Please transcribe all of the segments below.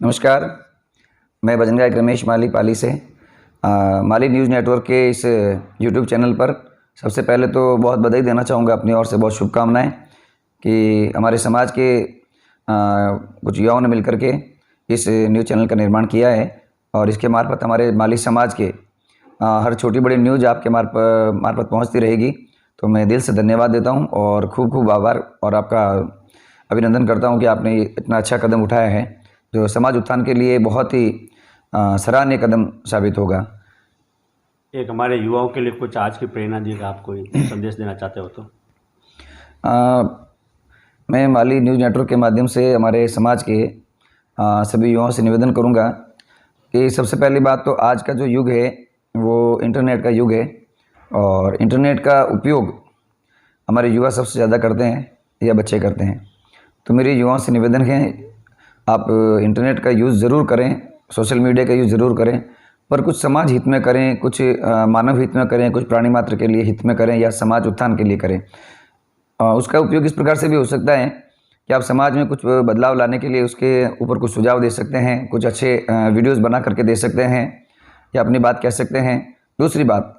नमस्कार। मैं भजन गायक रमेश माली पाली से माली न्यूज़ नेटवर्क के इस यूट्यूब चैनल पर सबसे पहले तो बहुत बधाई देना चाहूँगा, अपनी ओर से बहुत शुभकामनाएं कि हमारे समाज के कुछ युवाओं ने मिलकर के इस न्यूज़ चैनल का निर्माण किया है और इसके मार्फत हमारे माली समाज के हर छोटी बड़ी न्यूज़ आपके मार्फत पहुँचती रहेगी। तो मैं दिल से धन्यवाद देता हूँ और खूब खूब आभार और आपका अभिनंदन करता हूँ कि आपने इतना अच्छा कदम उठाया है जो समाज उत्थान के लिए बहुत ही सराहनीय कदम साबित होगा। एक हमारे युवाओं के लिए कुछ आज की प्रेरणा देगा, आप कोई संदेश देना चाहते हो तो? मैं माली न्यूज़ नेटवर्क के माध्यम से हमारे समाज के सभी युवाओं से निवेदन करूंगा कि सबसे पहली बात तो आज का जो युग है वो इंटरनेट का युग है और इंटरनेट का उपयोग हमारे युवा सबसे ज़्यादा करते हैं या बच्चे करते हैं। तो मेरे युवाओं से निवेदन है, आप इंटरनेट का यूज़ ज़रूर करें, सोशल मीडिया का यूज़ ज़रूर करें, पर कुछ समाज हित में करें, कुछ मानव हित में करें, कुछ प्राणी मात्र के लिए हित में करें या समाज उत्थान के लिए करें। उसका उपयोग इस प्रकार से भी हो सकता है कि आप समाज में कुछ बदलाव लाने के लिए उसके ऊपर कुछ सुझाव दे सकते हैं, कुछ अच्छे वीडियोज़ बना करके दे सकते हैं या अपनी बात कह सकते हैं। दूसरी बात,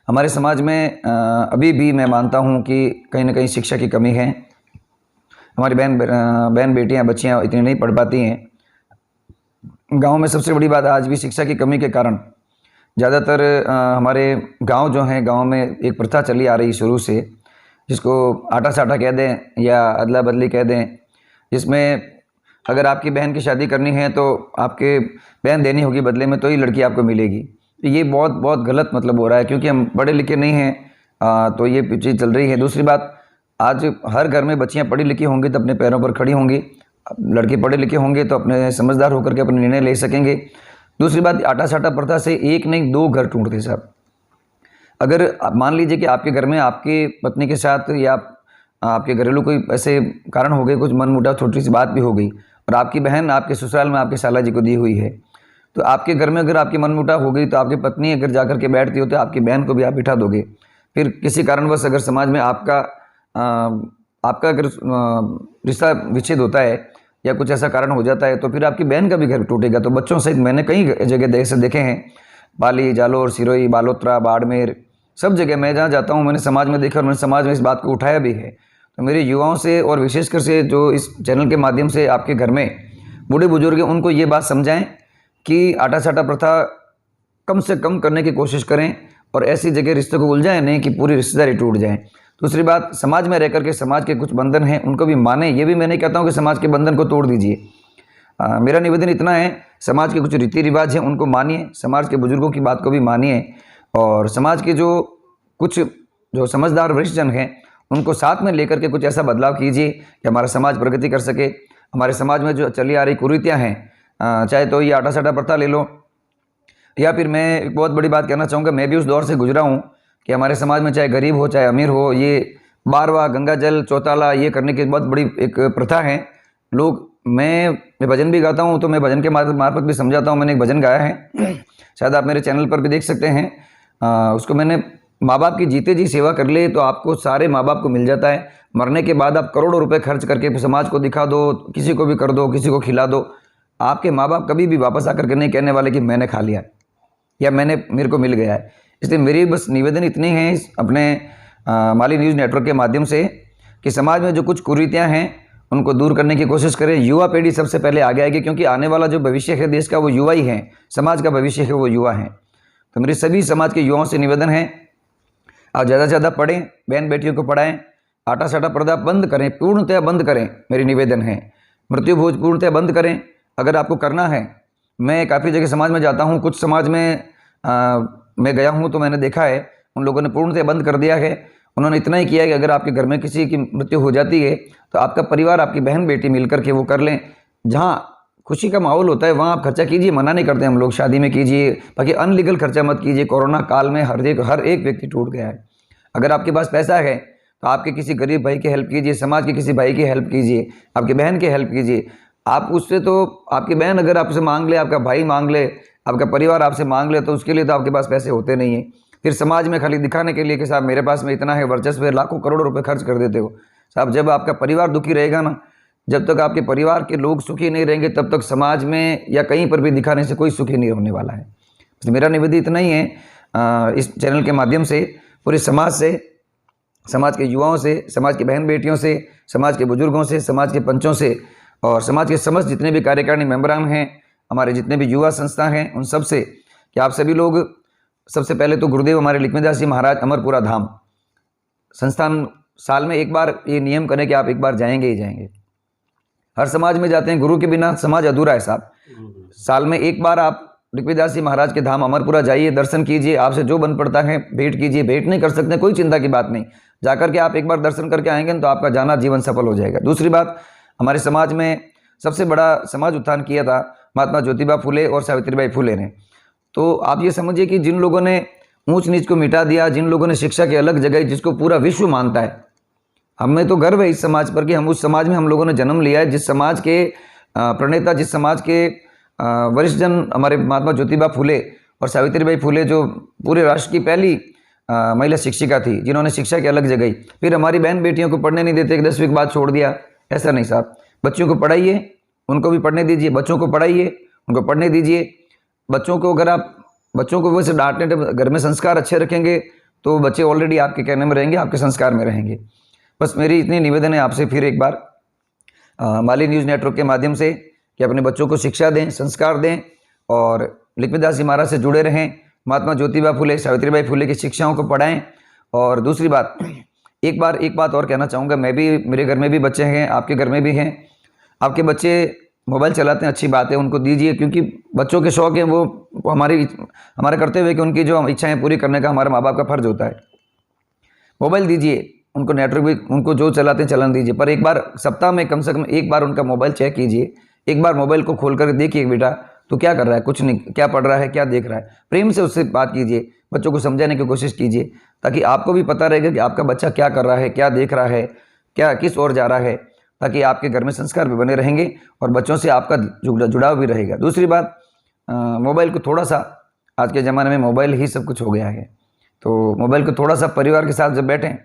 हमारे समाज में अभी भी मैं मानता हूँ कि कहीं ना कहीं शिक्षा की कमी है। हमारी बहन बेटियाँ बच्चियाँ इतनी नहीं पढ़ पाती हैं। गांव में सबसे बड़ी बात आज भी शिक्षा की कमी के कारण ज़्यादातर हमारे गांव जो हैं, गांव में एक प्रथा चली आ रही शुरू से, जिसको आटा साटा कह दें या अदला बदली कह दें, जिसमें अगर आपकी बहन की शादी करनी है तो आपके बहन देनी होगी बदले में, तो ही लड़की आपको मिलेगी। तो ये बहुत बहुत गलत मतलब हो रहा है, क्योंकि हम पढ़े लिखे नहीं हैं तो ये चीज़ चल रही है। दूसरी बात, आज हर घर में बच्चियां पढ़ी लिखी होंगी तो अपने पैरों पर खड़ी होंगी, लड़के पढ़े लिखे होंगे तो अपने समझदार होकर के अपने निर्णय ले सकेंगे। दूसरी बात, आटा साटा प्रथा से एक नहीं दो घर टूटते साहब। अगर मान लीजिए कि आपके घर में आपकी पत्नी के साथ या आपके घरेलू कोई ऐसे कारण हो गए, कुछ मनमुटाव, छोटी सी बात भी हो गई और आपकी बहन आपके ससुराल में आपके साला जी को दी हुई है, तो आपके घर में अगर आपकी मनमुटाव हो गई तो आपकी पत्नी अगर जाकर के बैठती हो तो आपकी बहन को भी आप बिठा दोगे। फिर किसी कारणवश अगर समाज में आपका अगर रिश्ता विच्छेद होता है या कुछ ऐसा कारण हो जाता है तो फिर आपकी बहन का भी घर टूटेगा। तो बच्चों सहित मैंने कई जगह ऐसे देखे हैं, पाली, जालोर, सिरोही, बालोतरा, बाड़मेर, सब जगह मैं जहाँ जाता हूँ मैंने समाज में देखा और मैंने समाज में इस बात को उठाया भी है। तो मेरे युवाओं से और विशेषकर से जो इस चैनल के माध्यम से आपके घर में बूढ़े बुजुर्ग हैं उनको ये बात समझाएं कि आटा साटा प्रथा कम से कम करने की कोशिश करें और ऐसी जगह रिश्ते को उलझाएं नहीं कि पूरी रिश्तेदारी टूट जाए। दूसरी बात, समाज में रहकर के समाज के कुछ बंधन हैं उनको भी माने। ये भी मैं नहीं कहता हूँ कि समाज के बंधन को तोड़ दीजिए। मेरा निवेदन इतना है, समाज के कुछ रीति रिवाज हैं उनको मानिए, समाज के बुजुर्गों की बात को भी मानिए और समाज के जो समझदार वरिष्ठ जन हैं उनको साथ में लेकर के कुछ ऐसा बदलाव कीजिए कि हमारा समाज प्रगति कर सके। हमारे समाज में जो चली आ रही कुरीतियाँ हैं, चाहे तो ये आटा साटा प्रथा ले लो, या फिर मैं एक बहुत बड़ी बात कहना चाहूँगा, मैं भी उस दौर से गुजरा हूँ कि हमारे समाज में चाहे गरीब हो चाहे अमीर हो, ये बारवा, गंगा जल, चौताला ये करने की बहुत बड़ी एक प्रथा है। मैं भजन भी गाता हूँ तो मैं भजन के मार्फत भी समझाता हूँ। मैंने एक भजन गाया है, शायद आप मेरे चैनल पर भी देख सकते हैं। उसको मैंने, माँ बाप की जीते जी सेवा कर ले तो आपको सारे माँ बाप को मिल जाता है, मरने के बाद आप करोड़ों रुपए खर्च करके समाज को दिखा दो, किसी को भी कर दो, किसी को खिला दो, आपके माँ बाप कभी भी वापस आकर के नहीं कहने वाले कि मैंने खा लिया या मेरे को मिल गया है। इसलिए मेरी बस निवेदन इतनी है अपने माली न्यूज़ नेटवर्क के माध्यम से कि समाज में जो कुछ कुरीतियाँ हैं उनको दूर करने की कोशिश करें। युवा पीढ़ी सबसे पहले आगे आएगी, क्योंकि आने वाला जो भविष्य है देश का वो युवा ही है, समाज का भविष्य है वो युवा है। तो मेरे सभी समाज के युवाओं से निवेदन है, आप ज़्यादा से ज़्यादा पढ़ें, बहन बेटियों को पढ़ाएं, आटा साटा प्रथा बंद करें, पूर्णतः बंद करें। मेरी निवेदन है, मृत्यु भोज पूर्णतः बंद करें। अगर आपको करना है, मैं काफ़ी जगह समाज में जाता हूँ, कुछ समाज में मैं गया हूँ तो मैंने देखा है उन लोगों ने पूर्णतः बंद कर दिया है। उन्होंने इतना ही किया है कि अगर आपके घर में किसी की मृत्यु हो जाती है तो आपका परिवार, आपकी बहन बेटी मिलकर के वो कर लें। जहाँ खुशी का माहौल होता है वहाँ आप खर्चा कीजिए, मना नहीं करते हम लोग, शादी में कीजिए, बाकी अनलीगल खर्चा मत कीजिए। कोरोना काल में हर एक व्यक्ति टूट गया है। अगर आपके पास पैसा है तो आपके किसी गरीब भाई की हेल्प कीजिए, समाज के किसी भाई की हेल्प कीजिए, आपकी बहन की हेल्प कीजिए। आप उससे तो आपकी बहन अगर आपसे मांग ले, आपका भाई मांग ले, आपका परिवार आपसे मांग ले, तो उसके लिए तो आपके पास पैसे होते नहीं हैं। फिर समाज में खाली दिखाने के लिए कि साहब मेरे पास में इतना है, वर्चस्व है, लाखों करोड़ों रुपए खर्च कर देते हो। साहब जब आपका परिवार दुखी रहेगा ना जब तक आपके परिवार के लोग सुखी नहीं रहेंगे तब तक समाज में या कहीं पर भी दिखाने से कोई सुखी नहीं होने वाला है। तो मेरा निवेदन इतना ही है इस चैनल के माध्यम से पूरे समाज से, समाज के युवाओं से, समाज की बहन बेटियों से, समाज के बुजुर्गों से, समाज के पंचों से और समाज के समस्त जितने भी कार्यकारिणी मेंबरान हैं, हमारे जितने भी युवा संस्था हैं, उन सब से कि आप सभी लोग सबसे पहले तो गुरुदेव हमारे लक्ष्मीदास जी महाराज अमरपुरा धाम संस्थान साल में एक बार ये नियम करें कि आप एक बार जाएंगे ही जाएंगे। हर समाज में जाते हैं, गुरु के बिना समाज अधूरा है साहब। साल में एक बार आप लक्ष्मीदास जी महाराज के धाम अमरपुरा जाइए, दर्शन कीजिए, आपसे जो बन पड़ता है भेंट कीजिए। भेंट नहीं कर सकते कोई चिंता की बात नहीं, जाकर के आप एक बार दर्शन करके आएंगे तो आपका जाना जीवन सफल हो जाएगा। दूसरी बात, हमारे समाज में सबसे बड़ा समाज उत्थान किया था महात्मा ज्योतिबा फुले और सावित्रीबाई फुले ने। तो आप ये समझिए कि जिन लोगों ने ऊंच नीच को मिटा दिया, जिन लोगों ने शिक्षा की अलग जगह जिसको पूरा विश्व मानता है, हमें तो गर्व है इस समाज पर कि हम उस समाज में हम लोगों ने जन्म लिया है जिस समाज के प्रणेता, जिस समाज के वरिष्ठ जन हमारे महात्मा ज्योतिबा फुले और सावित्रीबाई फुले जो पूरे राष्ट्र की पहली महिला शिक्षिका थी, जिन्होंने शिक्षा की अलग जगाई। फिर हमारी बहन बेटियों को पढ़ने नहीं देते, 10वीं के बाद छोड़ दिया, ऐसा नहीं साहब। बच्चों को पढ़ाइए, उनको भी पढ़ने दीजिए, बच्चों को पढ़ाइए, उनको पढ़ने दीजिए। बच्चों को अगर आप बच्चों को वैसे डांटने, घर में संस्कार अच्छे रखेंगे तो बच्चे ऑलरेडी आपके कहने में रहेंगे, आपके संस्कार में रहेंगे। बस मेरी इतनी निवेदन है आपसे फिर एक बार माली न्यूज़ नेटवर्क के माध्यम से कि अपने बच्चों को शिक्षा दें, संस्कार दें और लक्ष्मीदास जी महाराज से जुड़े रहें, महात्मा ज्योतिबा फुले, सावित्रीबाई फुले की शिक्षाओं को पढ़ाएं। और दूसरी बात, एक बात और कहना चाहूँगा, मैं भी, मेरे घर में भी बच्चे हैं, आपके घर में भी हैं। आपके बच्चे मोबाइल चलाते हैं, अच्छी बात है, उनको दीजिए, क्योंकि बच्चों के शौक़ हैं, वो हमारे करते हुए कि उनकी जो इच्छाएँ पूरी करने का हमारे माँ बाप का फ़र्ज़ होता है। मोबाइल दीजिए उनको, नेटवर्क भी उनको जो चलाते हैं चलाने दीजिए, पर एक बार सप्ताह में कम से कम एक बार उनका मोबाइल चेक कीजिए। एक बार मोबाइल को खोल कर देखिए, बेटा तो क्या कर रहा है, कुछ नहीं, क्या पढ़ रहा है, क्या देख रहा है। प्रेम से उससे बात कीजिए, बच्चों को समझाने की कोशिश कीजिए, ताकि आपको भी पता रहेगा कि आपका बच्चा क्या कर रहा है, क्या देख रहा है, क्या किस ओर जा रहा है, ताकि आपके घर में संस्कार भी बने रहेंगे और बच्चों से आपका जुड़ाव भी रहेगा। दूसरी बात, मोबाइल को थोड़ा सा, आज के ज़माने में मोबाइल ही सब कुछ हो गया है, तो मोबाइल को थोड़ा सा परिवार के साथ जब बैठें,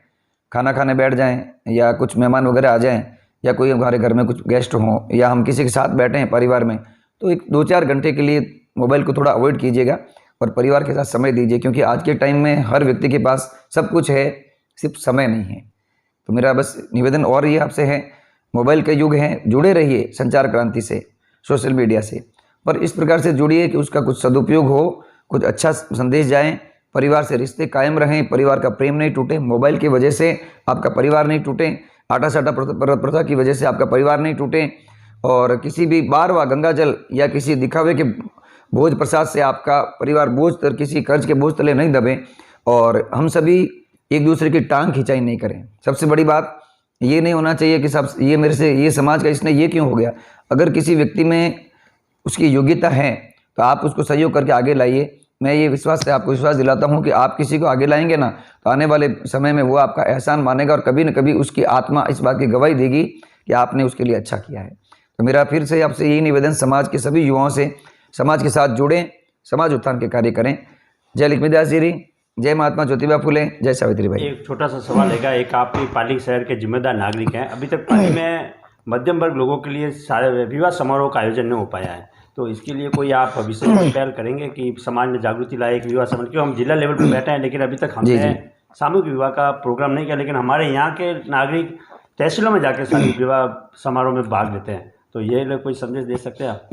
खाना खाने बैठ जाएं या कुछ मेहमान वगैरह आ जाएं या कोई हमारे घर में कुछ गेस्ट हों या हम किसी के साथ बैठें परिवार में, तो एक 2-4 घंटे के लिए मोबाइल को थोड़ा अवॉइड कीजिएगा और परिवार के साथ समय दीजिए, क्योंकि आज के टाइम में हर व्यक्ति के पास सब कुछ है, सिर्फ समय नहीं है। तो मेरा बस निवेदन और ये आपसे है, मोबाइल का युग है, जुड़े रहिए संचार क्रांति से, सोशल मीडिया से, पर इस प्रकार से जुड़िए कि उसका कुछ सदुपयोग हो, कुछ अच्छा संदेश जाए, परिवार से रिश्ते कायम रहें, परिवार का प्रेम नहीं टूटे, मोबाइल की वजह से आपका परिवार नहीं टूटे, आटा साटा प्रथा की वजह से आपका परिवार नहीं टूटे, और किसी भी बार व गंगा जल या किसी दिखावे के भोज प्रसाद से आपका परिवार किसी कर्ज के बोझ तले नहीं दबे, और हम सभी एक दूसरे की टांग खिंचाई नहीं करें। सबसे बड़ी बात ये नहीं होना चाहिए कि सब ये मेरे से, ये समाज का इसने ये क्यों हो गया। अगर किसी व्यक्ति में उसकी योग्यता है तो आप उसको सहयोग करके आगे लाइए। मैं ये विश्वास से आपको विश्वास दिलाता हूँ कि आप किसी को आगे लाएंगे ना, तो आने वाले समय में वो आपका एहसान मानेगा और कभी न कभी उसकी आत्मा इस बात की गवाही देगी कि आपने उसके लिए अच्छा किया है। तो मेरा फिर से आपसे यही निवेदन, समाज के सभी युवाओं से, समाज के साथ जुड़ें, समाज उत्थान के कार्य करें। जय लक्ष्मीदास जी, जय महात्मा ज्योतिबा फुले, जय सावित्रीबाई। एक छोटा सा सवाल है, एक आपकी पाली शहर के जिम्मेदार नागरिक हैं, अभी तक पाली में मध्यम वर्ग लोगों के लिए सारे विवाह समारोह का आयोजन नहीं हो पाया है, तो इसके लिए कोई आप भविष्य में पहल करेंगे कि समाज में जागृति लाए एक विवाह समारोह? क्यों हम जिला लेवल पर बैठे हैं, लेकिन अभी तक हमने सामूहिक विवाह का प्रोग्राम नहीं किया, लेकिन हमारे यहाँ के नागरिक तहसीलों में जाकर सामूहिक विवाह समारोह में भाग लेते हैं, तो ये कोई संदेश दे सकते हैं आप?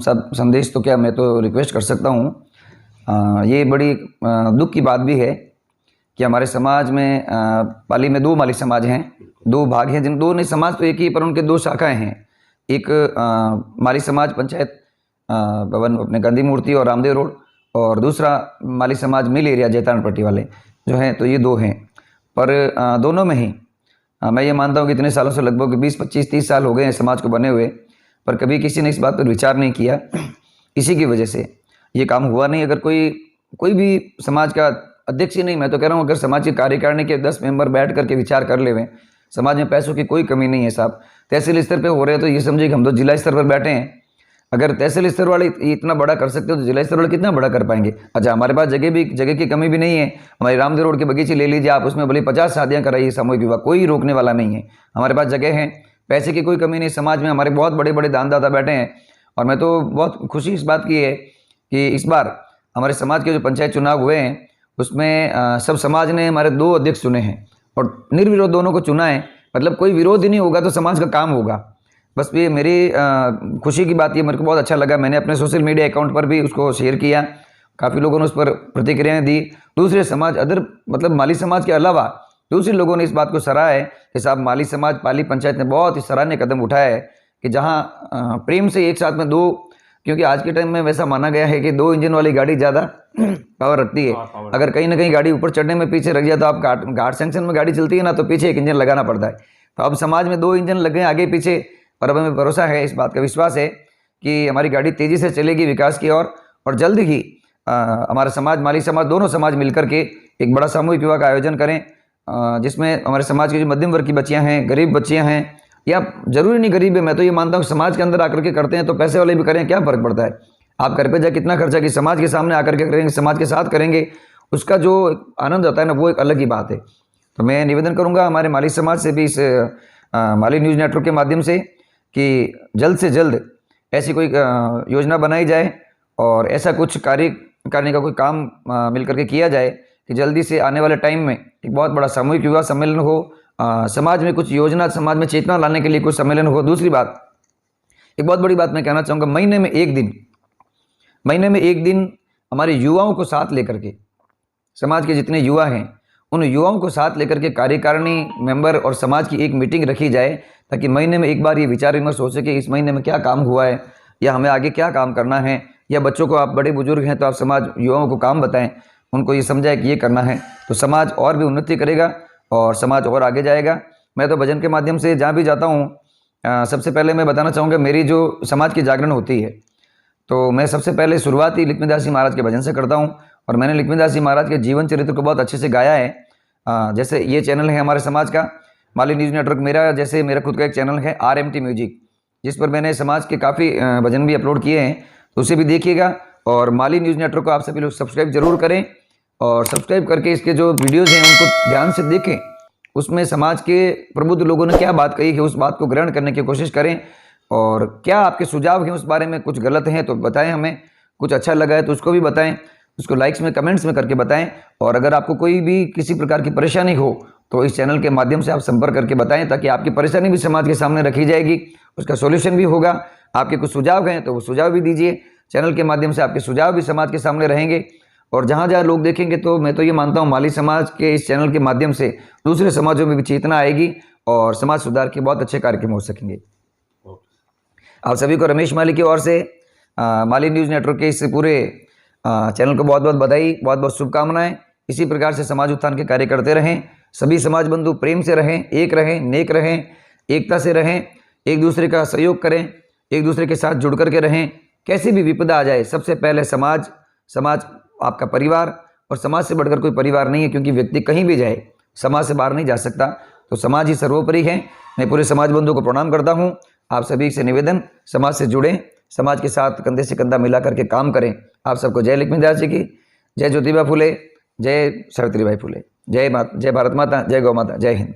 सब संदेश तो क्या, मैं तो रिक्वेस्ट कर सकता हूँ। ये बड़ी दुख की बात भी है कि हमारे समाज में पाली में 2 माली समाज हैं, 2 भाग हैं, जिन 2 नहीं, समाज तो एक ही, पर उनके 2 शाखाएं हैं। एक माली समाज पंचायत भवन अपने गांधी मूर्ति और रामदेव रोड, और दूसरा माली समाज मिल एरिया जैतान पट्टी वाले जो हैं, तो ये 2 हैं। पर दोनों में ही मैं ये मानता हूँ कि इतने सालों से, लगभग 20, 25, 30 साल हो गए हैं समाज को बने हुए, पर कभी किसी ने इस बात पर विचार नहीं किया। इसी की वजह से ये काम हुआ नहीं। अगर कोई भी समाज का अध्यक्ष ही नहीं, मैं तो कह रहा हूँ, अगर समाज की कार्यकारिणी के 10 मेंबर बैठ करके विचार कर ले, समाज में पैसों की कोई कमी नहीं है साहब। तहसील स्तर पे हो रहे हैं तो ये समझिए कि हम तो जिला स्तर पर बैठे हैं। अगर तहसील स्तर वाले इतना बड़ा कर सकते हो तो जिला स्तर वाले कितना बड़ा कर पाएंगे। अच्छा, हमारे पास जगह की कमी भी नहीं है। हमारी रामदेव रोड के बगीचे ले लीजिए आप, उसमें भले 50 शादियाँ कराइए सामूहिक विवाह, कोई रोकने वाला नहीं है। हमारे पास जगह है, पैसे की कोई कमी नहीं, समाज में हमारे बहुत बड़े बड़े दानदाता बैठे हैं। और मैं तो बहुत खुशी इस बात की है कि इस बार हमारे समाज के जो पंचायत चुनाव हुए हैं उसमें सब समाज ने हमारे 2 अध्यक्ष चुने हैं और निर्विरोध दोनों को चुना है। मतलब कोई विरोध ही नहीं होगा तो समाज का काम होगा। बस ये मेरी खुशी की बात, ये मेरे को बहुत अच्छा लगा। मैंने अपने सोशल मीडिया अकाउंट पर भी उसको शेयर किया, काफ़ी लोगों ने उस पर प्रतिक्रियाएं दी। दूसरे समाज मतलब माली समाज के अलावा दूसरे लोगों ने इस बात को सराहा है कि साहब माली समाज पाली पंचायत ने बहुत ही सराहनीय कदम उठाया है कि जहाँ प्रेम से एक साथ में 2, क्योंकि आज के टाइम में वैसा माना गया है कि 2 इंजन वाली गाड़ी ज़्यादा पावर रखती है। अगर कहीं ना कहीं गाड़ी ऊपर चढ़ने में पीछे रख जाए तो आप घाट सेक्शन में गाड़ी चलती है ना, तो पीछे एक इंजन लगाना पड़ता है। तो अब समाज में 2 इंजन लगे आगे पीछे, और अब हमें भरोसा है, इस बात का विश्वास है कि हमारी गाड़ी तेज़ी से चलेगी विकास की ओर। और जल्द ही हमारा समाज, माली समाज, दोनों समाज मिलकर के एक बड़ा सामूहिक विवाह का आयोजन करें, जिसमें हमारे समाज की जो मध्यम वर्ग की बच्चियाँ हैं, गरीब बच्चियाँ हैं, या जरूरी नहीं गरीब है, मैं तो ये मानता हूँ समाज के अंदर आकर के करते हैं तो पैसे वाले भी करें, क्या फ़र्क पड़ता है। आप घर पे जाके कितना खर्चा कि समाज के सामने आकर के करेंगे, समाज के साथ करेंगे, उसका जो आनंद आता है ना, वो एक अलग ही बात है। तो मैं निवेदन करूँगा हमारे माली समाज से भी, इस माली न्यूज़ नेटवर्क के माध्यम से, कि जल्द से जल्द ऐसी कोई योजना बनाई जाए और ऐसा कुछ कार्य करने का कोई काम मिल करके किया जाए कि जल्दी से आने वाले टाइम में एक बहुत बड़ा सामूहिक विवाह सम्मेलन हो, समाज में कुछ योजना, समाज में चेतना लाने के लिए कुछ सम्मेलन हो। दूसरी बात, एक बहुत बड़ी बात मैं कहना चाहूँगा, महीने में एक दिन हमारे युवाओं को साथ लेकर के, समाज के जितने युवा हैं उन युवाओं को साथ लेकर के कार्यकारिणी मेंबर और समाज की एक मीटिंग रखी जाए, ताकि महीने में एक बार ये विचार विमर्श हो सके इस महीने में क्या काम हुआ है या हमें आगे क्या काम करना है। या बच्चों को, आप बड़े बुजुर्ग हैं तो आप समाज युवाओं को काम बताएं, उनको ये समझाए कि ये करना है, तो समाज और भी उन्नति करेगा और समाज और आगे जाएगा। मैं तो भजन के माध्यम से जहाँ भी जाता हूँ, सबसे पहले मैं बताना चाहूँगा, मेरी जो समाज की जागरण होती है तो मैं सबसे पहले शुरुआत ही लक्ष्मीदास जी महाराज के भजन से करता हूँ। और मैंने लक्ष्मीदास जी महाराज के जीवन चरित्र को बहुत अच्छे से गाया है। जैसे ये चैनल है हमारे समाज का माली न्यूज़ नेटवर्क, मेरा खुद का एक चैनल है RMT म्यूजिक, जिस पर मैंने समाज के काफ़ी भजन भी अपलोड किए हैं, तो उसे भी देखिएगा। और माली न्यूज़ नेटवर्क को आप सभी लोग सब्सक्राइब जरूर करें, और सब्सक्राइब करके इसके जो वीडियोज़ हैं उनको ध्यान से देखें, उसमें समाज के प्रबुद्ध लोगों ने क्या बात कही है उस बात को ग्रहण करने की कोशिश करें। और क्या आपके सुझाव हैं उस बारे में, कुछ गलत हैं तो बताएं हमें, कुछ अच्छा लगा है तो उसको भी बताएं, उसको लाइक्स में, कमेंट्स में करके बताएं। और अगर आपको कोई भी किसी प्रकार की परेशानी हो तो इस चैनल के माध्यम से आप संपर्क करके बताएं, ताकि आपकी परेशानी भी समाज के सामने रखी जाएगी, उसका सॉल्यूशन भी होगा। आपके कुछ सुझाव हैं तो वो सुझाव भी दीजिए, चैनल के माध्यम से आपके सुझाव भी समाज के सामने रहेंगे। और जहाँ जहाँ लोग देखेंगे, तो मैं तो ये मानता हूँ माली समाज के इस चैनल के माध्यम से दूसरे समाजों में भी चेतना आएगी और समाज सुधार के बहुत अच्छे कार्यक्रम हो सकेंगे। आप सभी को रमेश माली की ओर से माली न्यूज़ नेटवर्क के इस पूरे चैनल को बहुत बहुत बधाई, बहुत बहुत शुभकामनाएं। इसी प्रकार से समाज उत्थान के कार्य करते रहें। सभी समाज बंधु प्रेम से रहें, एक रहें, नेक रहें, एकता से रहें, एक दूसरे का सहयोग करें, एक दूसरे के साथ जुड़ करके रहें। कैसी भी विपदा आ जाए, सबसे पहले समाज आपका परिवार, और समाज से बढ़कर कोई परिवार नहीं है, क्योंकि व्यक्ति कहीं भी जाए समाज से बाहर नहीं जा सकता, तो समाज ही सर्वोपरि है। मैं पूरे समाज बंधुओं को प्रणाम करता हूँ। आप सभी से निवेदन, समाज से जुड़ें, समाज के साथ कंधे से कंधा मिला करके काम करें। आप सबको जय लक्ष्मीदास जी की, जय ज्योतिबा फुले, जय सावित्रीबाई फुले, जय भारत माता, जय गौ माता, जय हिंद।